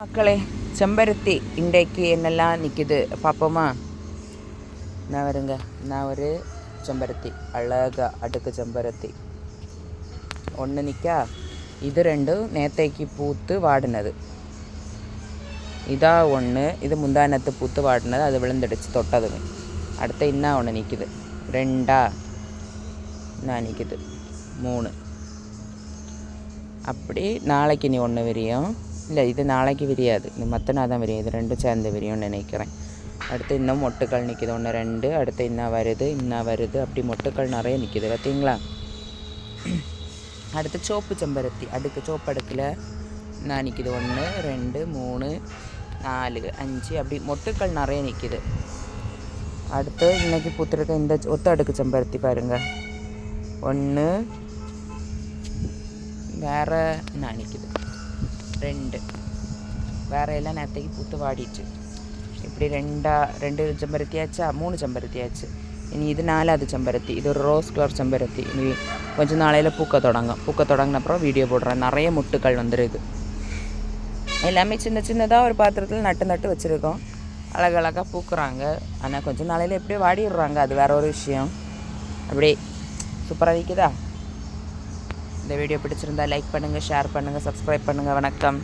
மக்களே, செம்பருத்தி இன்றைக்கு என்னெல்லாம் நிற்கிது பார்ப்போமா? நான் வருங்க, நான் ஒரு செம்பருத்தி அழகா அடுக்கு செம்பருத்தி ஒன்று நிற்கா. இது ரெண்டும் நேத்தைக்கு பூத்து வாடினது. இதா ஒன்று, இது முந்தானத்து பூத்து வாடினது, அது விழுந்துடுச்சு தொட்டதுமே. அடுத்து இன்னும் ஒன்று நிற்கிது. ரெண்டா நான் நிற்கிது, 3. அப்படி நாளைக்கு நீ ஒன்று விரியும். இல்லை, இது நாளைக்கு விரியாது, இது மற்ற நாள் தான் விரியும். இது ரெண்டும் சேர்ந்து விரியும்னு நினைக்கிறேன். அடுத்து இன்னும் மொட்டுக்கள் நிற்கிது, 1 2. அடுத்து இன்னும் வருது. அப்படி மொட்டுக்கள் நிறைய நிற்கிது, பார்த்தீங்களா? அடுத்து சோப்பு செம்பருத்தி சோப்பு அடுக்கில் நான் நிற்கிது 1 2 3 4 5. அப்படி மொட்டுக்கள் நிறைய நிற்கிது. அடுத்து இன்றைக்கி பூத்துருக்க இந்த ஒத்த அடுக்கு செம்பருத்தி பாருங்கள், 1 வேறு நான் நிற்கிது 2. வேற எல்லாம் நேரத்தைக்கு பூத்து வாடிச்சு. இப்படி 2 செம்பருத்தியாச்சா, 3 செம்பருத்தியாச்சு. இனி இது 4வது செம்பருத்தி. இது ஒரு ரோஸ் கலர் செம்பருத்தி. இனி கொஞ்சம் நாளையில் பூக்க தொடங்கின அப்புறம் வீடியோ போடுறேன். நிறைய முட்டுக்கள் வந்துடுது. எல்லாமே சின்னதாக ஒரு பாத்திரத்தில் நட்டு வச்சுருக்கோம். அழகழகாக பூக்குறாங்க. ஆனால் கொஞ்சம் நாளையில் எப்படியோ வாடிடுறாங்க, அது வேற ஒரு விஷயம். அப்படியே சூப்பராக விற்குதா? இந்த வீடியோ பிடிச்சிருந்தா லைக் பண்ணுங்கள், ஷேர் பண்ணுங்கள், சப்ஸ்கிரைப் பண்ணுங்கள். வணக்கம்.